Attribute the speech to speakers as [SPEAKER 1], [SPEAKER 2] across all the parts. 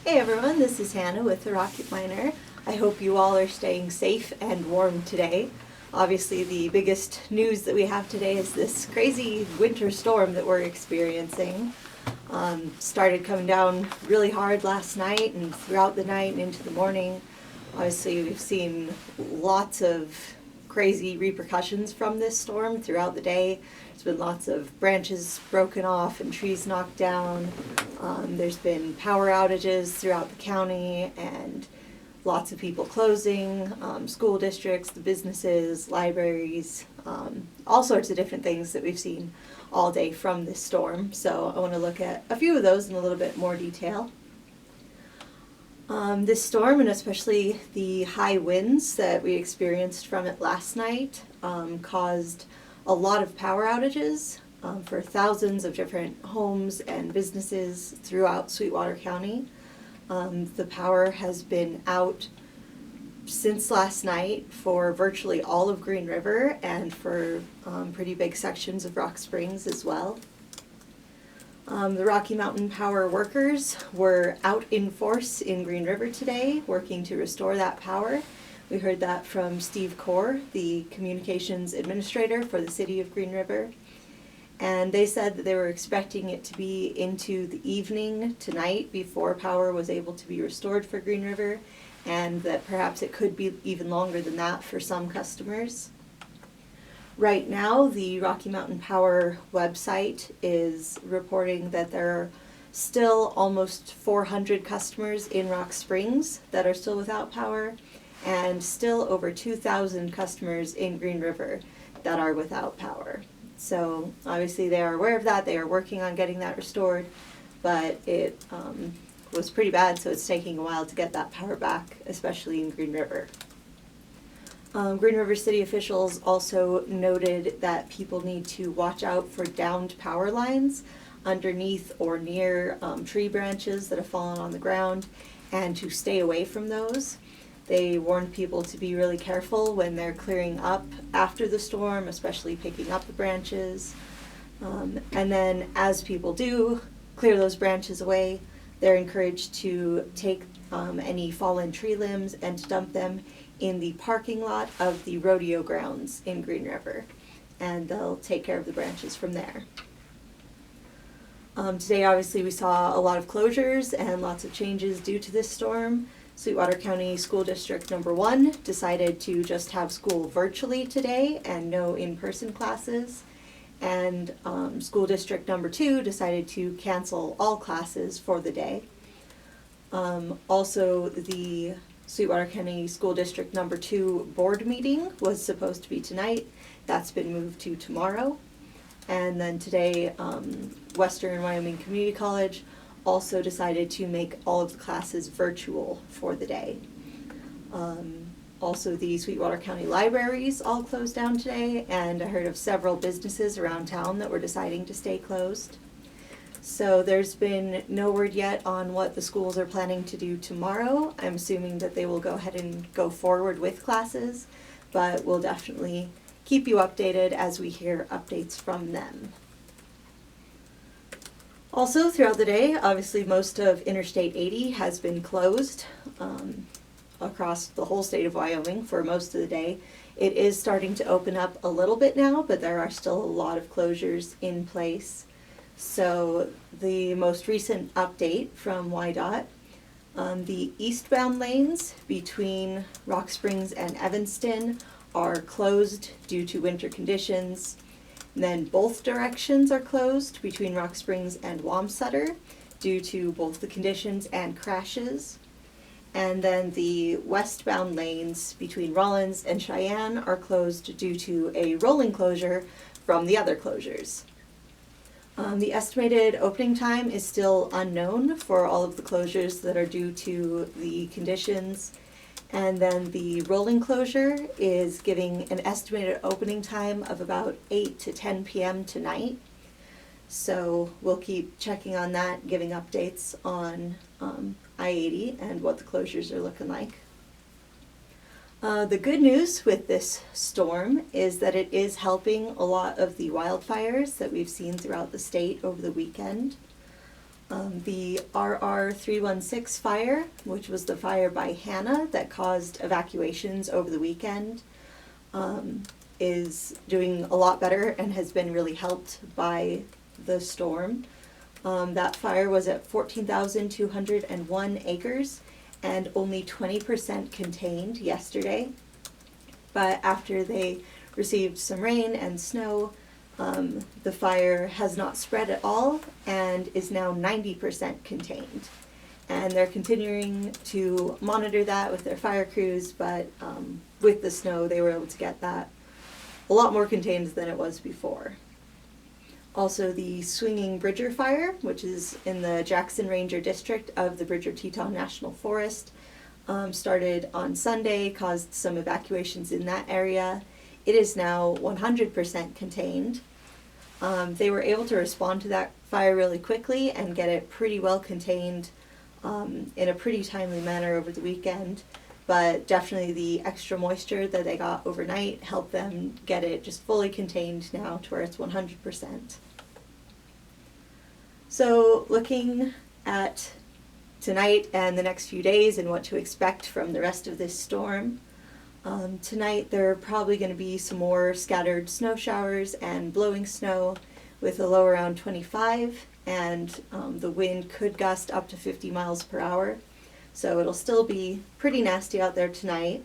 [SPEAKER 1] Hey everyone, this is Hannah with the Rocket Miner. I hope you all are staying safe and warm today. Obviously the biggest news that we have today is this crazy winter storm that we're experiencing. Started coming down really hard last night and throughout the night and into the morning. Obviously we've seen lots of crazy repercussions from this storm throughout the day. There's been lots of branches broken off and trees knocked down. There's been power outages throughout the county and lots of people closing, school districts, the businesses, libraries, all sorts of different things that we've seen all day from this storm. So I want to look at a few of those in a little bit more detail. This storm, and especially the high winds that we experienced from it last night, caused a lot of power outages for thousands of different homes and businesses throughout Sweetwater County. The power has been out since last night for virtually all of Green River and for pretty big sections of Rock Springs as well. The Rocky Mountain Power workers were out in force in Green River today, working to restore that power. We heard that from Steve Core, the communications administrator for the city of Green River. And they said that they were expecting it to be into the evening tonight before power was able to be restored for Green River, and that perhaps it could be even longer than that for some customers. Right now, the Rocky Mountain Power website is reporting that there are still almost 400 customers in Rock Springs that are still without power, and still over 2,000 customers in Green River that are without power. So obviously they are aware of that, they are working on getting that restored, but it was pretty bad, so it's taking a while to get that power back, especially in Green River. Green River City officials also noted that people need to watch out for downed power lines underneath or near tree branches that have fallen on the ground, and to stay away from those. They warned people to be really careful when they're clearing up after the storm, especially picking up the branches. And then as people do clear those branches away, they're encouraged to take any fallen tree limbs and to dump them in the parking lot of the rodeo grounds in Green River, and they'll take care of the branches from there. Today obviously we saw a lot of closures and lots of changes due to this storm. Sweetwater County School District number 1 decided to just have school virtually today and no in-person classes, and School District number 2 decided to cancel all classes for the day. Also, the Sweetwater County School District number 2 board meeting was supposed to be tonight. That's been moved to tomorrow. And then today, Western Wyoming Community College also decided to make all of the classes virtual for the day. Also, the Sweetwater County libraries all closed down today, and I heard of several businesses around town that were deciding to stay closed. So there's been no word yet on what the schools are planning to do tomorrow. I'm assuming that they will go ahead and go forward with classes, but we'll definitely keep you updated as we hear updates from them. Also, throughout the day, obviously most of Interstate 80 has been closed across the whole state of Wyoming for most of the day. It is starting to open up a little bit now, but there are still a lot of closures in place. So the most recent update from WYDOT, the eastbound lanes between Rock Springs and Evanston are closed due to winter conditions. And then both directions are closed between Rock Springs and Wamsutter due to both the conditions and crashes. And then the westbound lanes between Rollins and Cheyenne are closed due to a rolling closure from the other closures. The estimated opening time is still unknown for all of the closures that are due to the conditions. And then the rolling closure is giving an estimated opening time of about 8 to 10 p.m. tonight. So we'll keep checking on that, giving updates on I-80 and what the closures are looking like. The good news with this storm is that it is helping a lot of the wildfires that we've seen throughout the state over the weekend. The RR316 fire, which was the fire by Hannah that caused evacuations over the weekend, is doing a lot better and has been really helped by the storm. That fire was at 14,201 acres and only 20% contained yesterday. But after they received some rain and snow, the fire has not spread at all and is now 90% contained. And they're continuing to monitor that with their fire crews, but with the snow they were able to get that a lot more contained than it was before. Also, the Swinging Bridger fire, which is in the Jackson Ranger district of the Bridger-Teton National Forest, started on Sunday, caused some evacuations in that area. It is now 100% contained. They were able to respond to that fire really quickly and get it pretty well contained in a pretty timely manner over the weekend. But definitely the extra moisture that they got overnight helped them get it just fully contained now to where it's 100%. So looking at tonight and the next few days and what to expect from the rest of this storm. Tonight there are probably going to be some more scattered snow showers and blowing snow with a low around 25, and the wind could gust up to 50 miles per hour. So it'll still be pretty nasty out there tonight,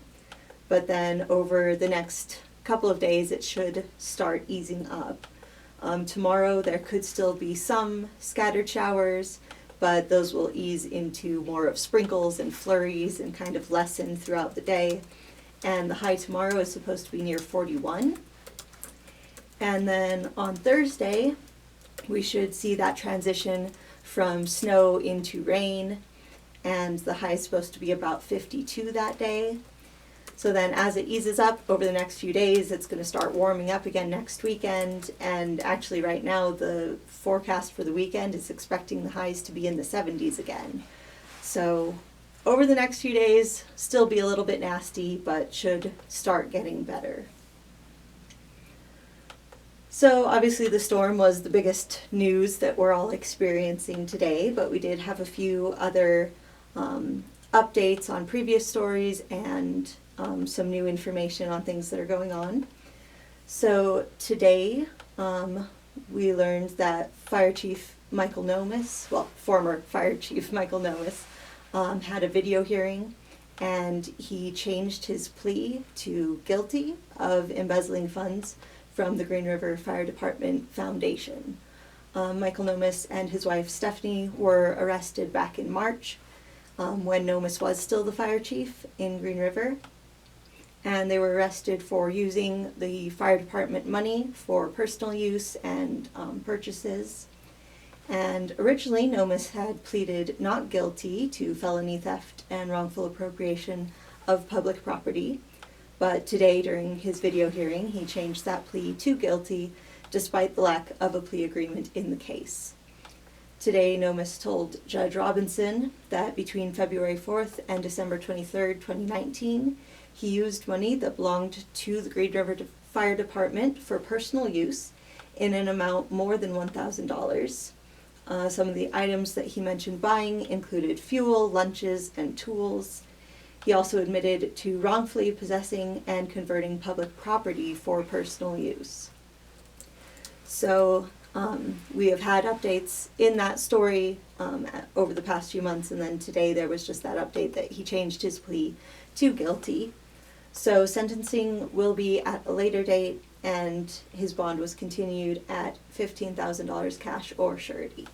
[SPEAKER 1] but then over the next couple of days it should start easing up. Tomorrow there could still be some scattered showers, but those will ease into more of sprinkles and flurries and kind of lessen throughout the day. And the high tomorrow is supposed to be near 41. And then on Thursday, we should see that transition from snow into rain, and the high is supposed to be about 52 that day. So then as it eases up over the next few days, it's going to start warming up again next weekend, and actually right now the forecast for the weekend is expecting the highs to be in the 70s again. So over the next few days, still be a little bit nasty, but should start getting better. So obviously the storm was the biggest news that we're all experiencing today, but we did have a few other updates on previous stories and some new information on things that are going on. So today we learned that Fire Chief Michael Nomis, well, former Fire Chief Michael Nomis, had a video hearing, and he changed his plea to guilty of embezzling funds from the Green River Fire Department Foundation. Michael Nomis and his wife Stephanie were arrested back in March when Nomis was still the fire chief in Green River, and they were arrested for using the fire department money for personal use and purchases. And originally, Nomis had pleaded not guilty to felony theft and wrongful appropriation of public property, but today, during his video hearing, he changed that plea to guilty, despite the lack of a plea agreement in the case. Today, Nomis told Judge Robinson that between February 4th and December 23rd, 2019, he used money that belonged to the Green River Fire Department for personal use in an amount more than $1,000. Some of the items that he mentioned buying included fuel, lunches, and tools. He also admitted to wrongfully possessing and converting public property for personal use. So we have had updates in that story over the past few months, and then today there was just that update that he changed his plea to guilty. So sentencing will be at a later date, and his bond was continued at $15,000 cash or surety.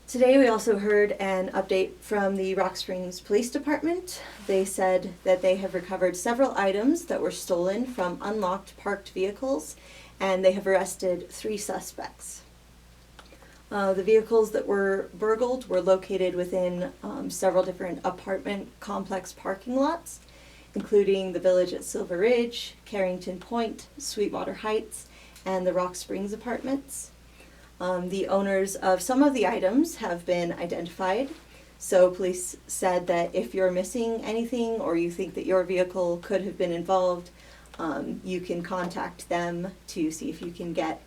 [SPEAKER 1] Today we also heard an update from the Rock Springs Police Department. They said that they have recovered several items that were stolen from unlocked parked vehicles, and they have arrested 3 suspects. The vehicles that were burgled were located within several different apartment complex parking lots, including the Village at Silver Ridge, Carrington Point, Sweetwater Heights, and the Rock Springs apartments. The owners of some of the items have been identified, so police said that if you're missing anything or you think that your vehicle could have been involved, you can contact them to see if you can get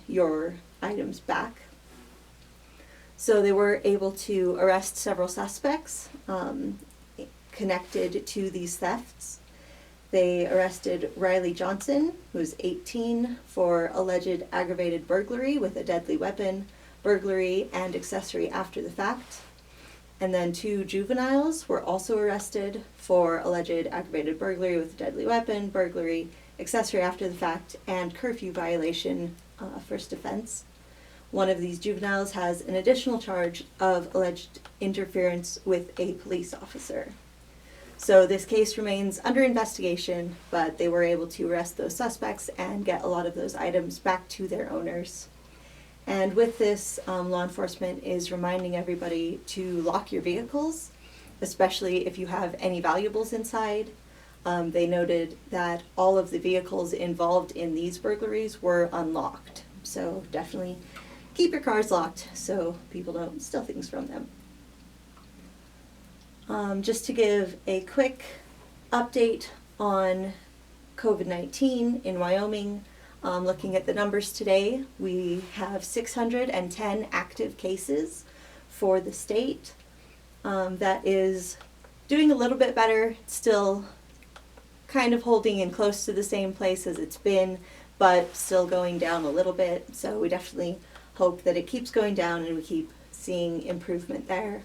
[SPEAKER 1] your items back. So they were able to arrest several suspects connected to these thefts. They arrested Riley Johnson, who was 18, for alleged aggravated burglary with a deadly weapon, burglary, and accessory after the fact. And then 2 juveniles were also arrested for alleged aggravated burglary with a deadly weapon, burglary, accessory after the fact, and curfew violation, first offense. One of these juveniles has an additional charge of alleged interference with a police officer. So this case remains under investigation, but they were able to arrest those suspects and get a lot of those items back to their owners. And with this, law enforcement is reminding everybody to lock your vehicles, especially if you have any valuables inside. They noted that all of the vehicles involved in these burglaries were unlocked. So definitely keep your cars locked so people don't steal things from them. Just to give a quick update on COVID-19 in Wyoming, looking at the numbers today, we have 610 active cases for the state. That is doing a little bit better, still kind of holding in close to the same place as it's been, but still going down a little bit. So we definitely hope that it keeps going down and we keep seeing improvement there.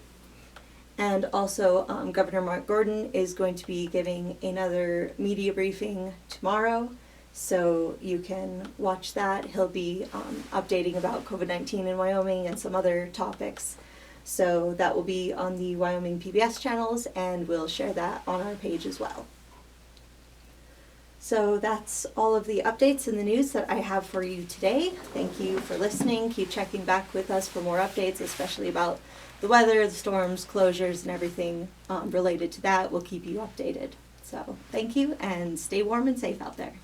[SPEAKER 1] And also, Governor Mark Gordon is going to be giving another media briefing tomorrow, so you can watch that. He'll be updating about COVID-19 in Wyoming and some other topics. So that will be on the Wyoming PBS channels, and we'll share that on our page as well. So that's all of the updates in the news that I have for you today. Thank you for listening. Keep checking back with us for more updates, especially about the weather, the storms, closures, and everything related to that. We'll keep you updated. So thank you, and stay warm and safe out there.